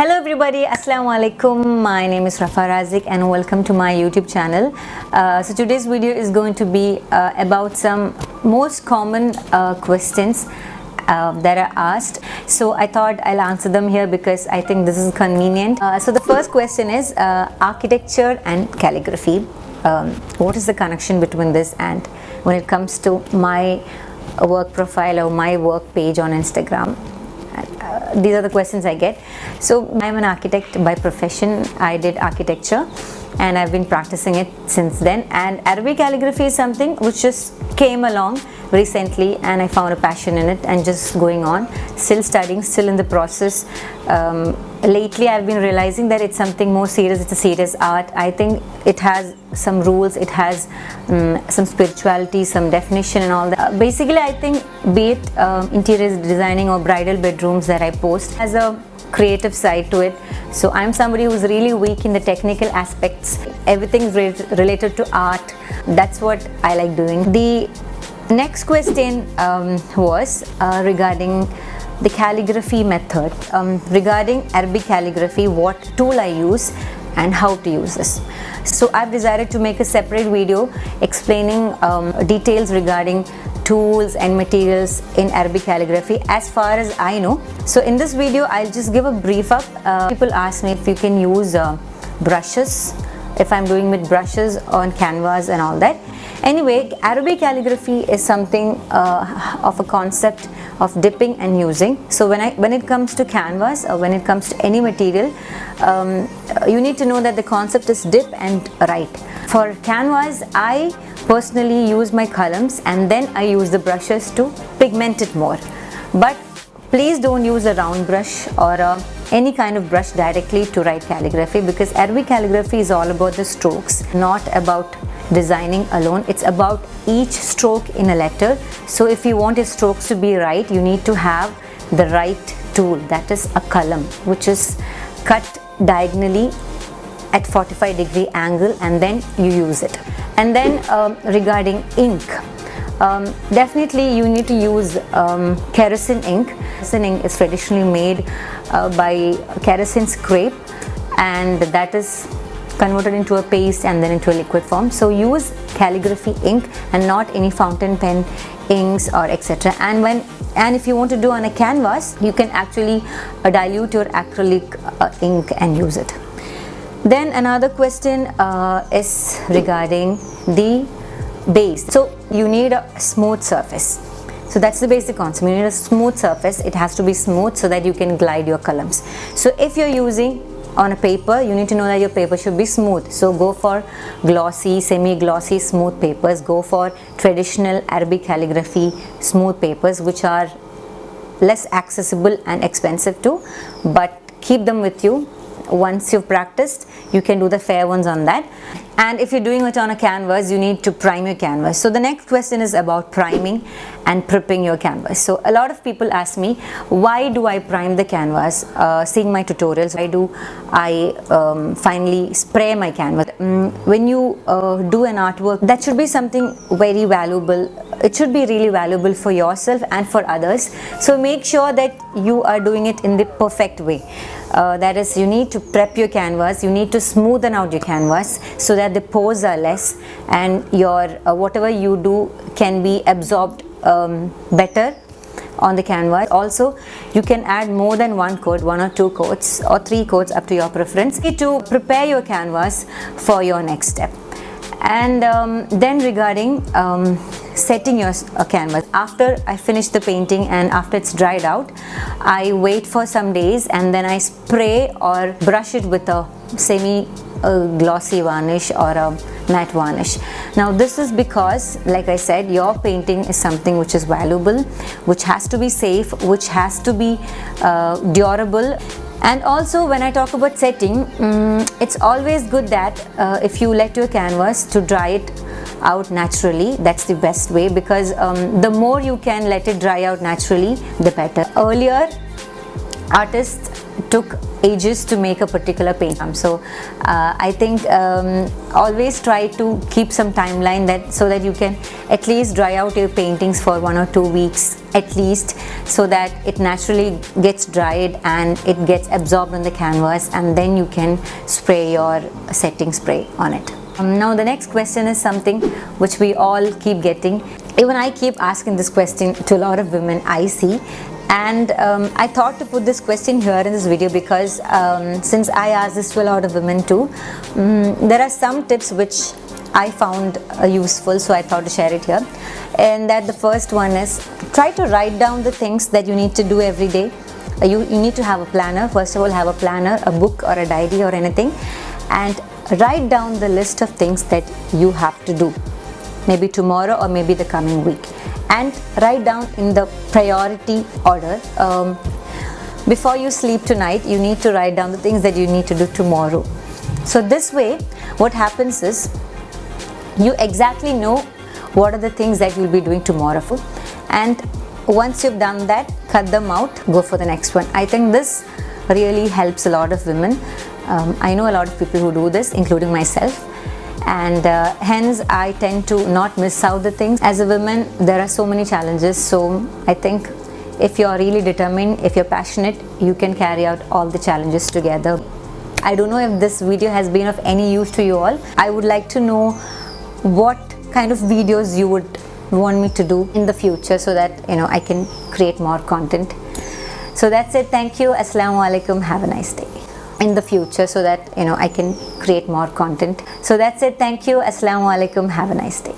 Hello everybody, Assalamu alaikum. My name is Rafa Razik and welcome to my YouTube channel. So today's video is going to be about some most common questions that are asked. So I thought I'll answer them here because I think this is convenient. So the first question is architecture and calligraphy. What is the connection between this and when it comes to my work profile or my work page on Instagram? These are the questions I get. So I'm an architect by profession. I did architecture and I've been practicing it since then, and Arabic calligraphy is something which just came along recently and I found a passion in it and just going on, still studying, still in the process. Lately I've been realizing that it's something more serious. It's a serious art. I think it has some rules, it has some spirituality, some definition and all that. Basically I think be it interior designing or bridal bedrooms that I post has a creative side to it. So I'm somebody who's really weak in the technical aspects. Everything related to art, that's what I like doing. The next question was regarding the calligraphy method. Regarding Arabic calligraphy, what tool I use and how to use this. So I've decided to make a separate video explaining details regarding tools and materials in Arabic calligraphy as far as I know. So in this video I'll just give a brief up. People ask me if you can use brushes, if I'm doing with brushes on canvas and all that. Anyway, Arabic calligraphy is something of a concept of dipping and using. So when it comes to canvas or when it comes to any material, you need to know that the concept is dip and write. For canvas, I personally use my columns and then I use the brushes to pigment it more. But please don't use a round brush or any kind of brush directly to write calligraphy, because Arabic calligraphy is all about the strokes, not about designing alone. It's about each stroke in a letter. So if you want your strokes to be right, you need to have the right tool, that is a column, which is cut diagonally at 45-degree angle, and then you use it. And then regarding ink, definitely you need to use kerosene ink. Kerosene ink is traditionally made by kerosene scrape, and that is converted into a paste and then into a liquid form. So use calligraphy ink and not any fountain pen inks or etc. And if you want to do on a canvas, you can actually dilute your acrylic ink and use it. Then another question is regarding the base. So you need a smooth surface. So that's the basic concept. You need a smooth surface. It has to be smooth so that you can glide your columns. So if you're using on a paper, you need to know that your paper should be smooth. So go for glossy, semi-glossy, smooth papers. Go for traditional Arabic calligraphy smooth papers, which are less accessible and expensive too, but keep them with you. Once you've practiced, you can do the fair ones on that. And if you're doing it on a canvas, you need to prime your canvas. So the next question is about priming and prepping your canvas. So a lot of people ask me, why do I prime the canvas? Seeing my tutorials, why do I finally spray my canvas? When you do an artwork, that should be something very valuable. It should be really valuable for yourself and for others. So make sure that you are doing it in the perfect way. That is, you need to prep your canvas, you need to smoothen out your canvas so that the pores are less and your whatever you do can be absorbed better on the canvas. Also, you can add more than one coat, 1 or 2 coats or 3 coats, up to your preference, to prepare your canvas for your next step. And then regarding setting your canvas, after I finish the painting and after it's dried out, I wait for some days and then I spray or brush it with a semi glossy varnish or a matte varnish. Now this is because, like I said, your painting is something which is valuable, which has to be safe, which has to be durable. And also when I talk about setting, it's always good that if you let your canvas to dry it out naturally, that's the best way, because the more you can let it dry out naturally, the better. Earlier, artists took ages to make a particular paint. So I think always try to keep some timeline that so that you can at least dry out your paintings for 1 or 2 weeks at least, so that it naturally gets dried and it gets absorbed on the canvas, and then you can spray your setting spray on it. Now the next question is something which we all keep getting. Even I keep asking this question to a lot of women I see, and I thought to put this question here in this video because since I asked this to a lot of women too, there are some tips which I found useful, so I thought to share it here. And that the first one is, try to write down the things that you need to do every day. You need to have a planner. First of all, have a planner, a book or a diary or anything, and write down the list of things that you have to do, maybe tomorrow or maybe the coming week, and write down in the priority order. Before you sleep tonight, you need to write down the things that you need to do tomorrow. So this way what happens is you exactly know what are the things that you'll be doing tomorrow, and once you've done that, cut them out, go for the next one. I think this really helps a lot of women. I know a lot of people who do this, including myself, and hence I tend to not miss out the things. As a woman, there are so many challenges, so I think if you're really determined, if you're passionate, you can carry out all the challenges together. I don't know if this video has been of any use to you all. I would like to know what kind of videos you would want me to do in the future, so that I can create more content. So that's it. Thank you. Assalamu alaikum. Have a nice day. In the future, so that I can create more content. So that's it. Thank you. Assalamu alaikum. Have a nice day.